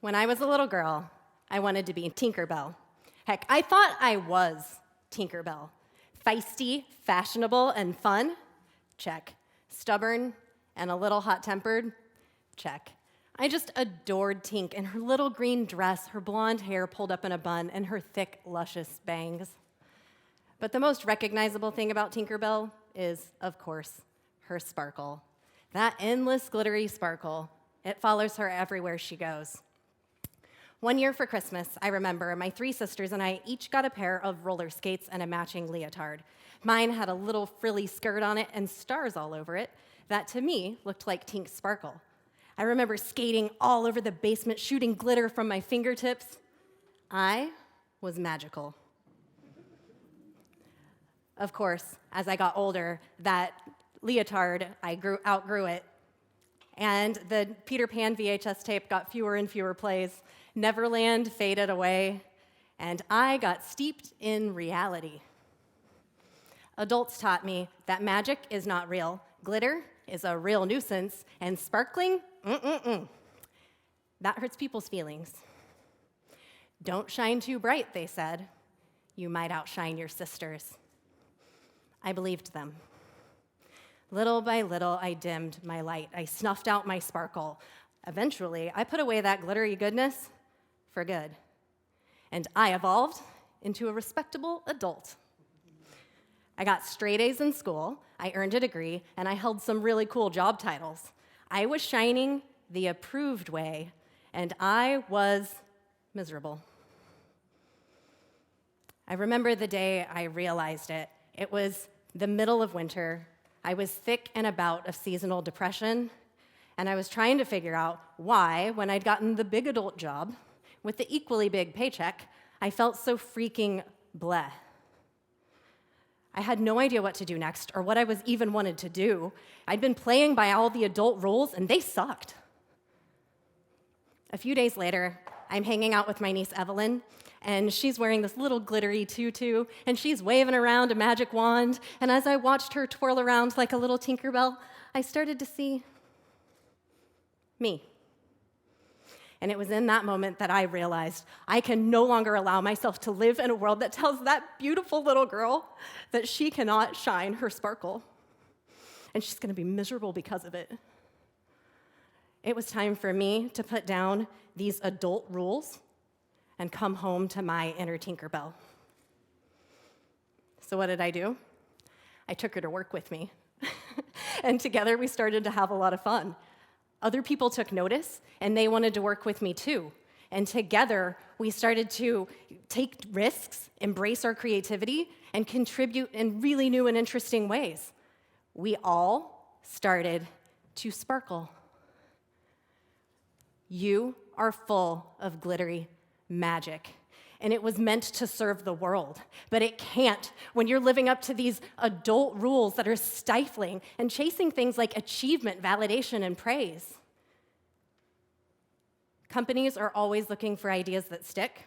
When I was a little girl, I wanted to be Tinkerbell. Heck, I thought I was Tinkerbell. Feisty, fashionable, and fun? Check. Stubborn and a little hot-tempered? Check. I just adored Tink in her little green dress, her blonde hair pulled up in a bun, and her thick, luscious bangs. But the most recognizable thing about Tinkerbell is, of course, her sparkle. That endless glittery sparkle. It follows her everywhere she goes. One year for Christmas, I remember, my 3 sisters and I each got a pair of roller skates and a matching leotard. Mine had a little frilly skirt on it and stars all over it that, to me, looked like Tink's sparkle. I remember skating all over the basement, shooting glitter from my fingertips. I was magical. Of course, as I got older, that leotard, I outgrew it. And the Peter Pan VHS tape got fewer and fewer plays. Neverland faded away, and I got steeped in reality. Adults taught me that magic is not real, glitter is a real nuisance, and sparkling, that hurts people's feelings. Don't shine too bright, they said. You might outshine your sisters. I believed them. Little by little, I dimmed my light. I snuffed out my sparkle. Eventually, I put away that glittery goodness for good. And I evolved into a respectable adult. I got straight A's in school, I earned a degree, and I held some really cool job titles. I was shining the approved way, and I was miserable. I remember the day I realized it. It was the middle of winter. I was thick in a bout of seasonal depression, and I was trying to figure out why, when I'd gotten the big adult job with the equally big paycheck, I felt so freaking bleh. I had no idea what to do next or what I was even wanted to do. I'd been playing by all the adult rules, and they sucked. A few days later, I'm hanging out with my niece Evelyn, and she's wearing this little glittery tutu, and she's waving around a magic wand, and as I watched her twirl around like a little Tinkerbell, I started to see me. And it was in that moment that I realized I can no longer allow myself to live in a world that tells that beautiful little girl that she cannot shine her sparkle, and she's going to be miserable because of it. It was time for me to put down these adult rules and come home to my inner Tinkerbell. So what did I do? I took her to work with me. And together we started to have a lot of fun. Other people took notice, and they wanted to work with me too. And together we started to take risks, embrace our creativity, and contribute in really new and interesting ways. We all started to sparkle. You are full of glittery magic, and it was meant to serve the world, but it can't when you're living up to these adult rules that are stifling and chasing things like achievement, validation, and praise. Companies are always looking for ideas that stick.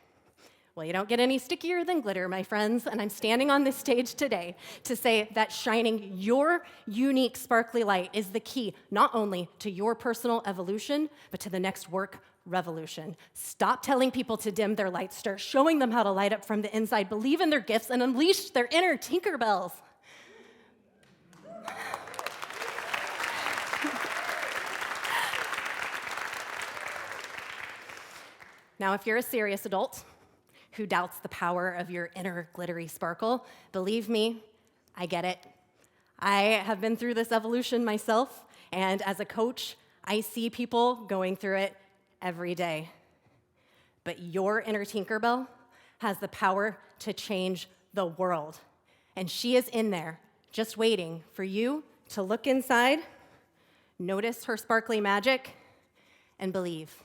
Well, you don't get any stickier than glitter, my friends, and I'm standing on this stage today to say that shining your unique sparkly light is the key, not only to your personal evolution, but to the next work revolution. Stop telling people to dim their lights. Start showing them how to light up from the inside. Believe in their gifts and unleash their inner Tinkerbells. Now, if you're a serious adult who doubts the power of your inner glittery sparkle, believe me, I get it. I have been through this evolution myself, and as a coach, I see people going through it every day. But your inner Tinkerbell has the power to change the world. And she is in there, just waiting for you to look inside, notice her sparkly magic, and believe.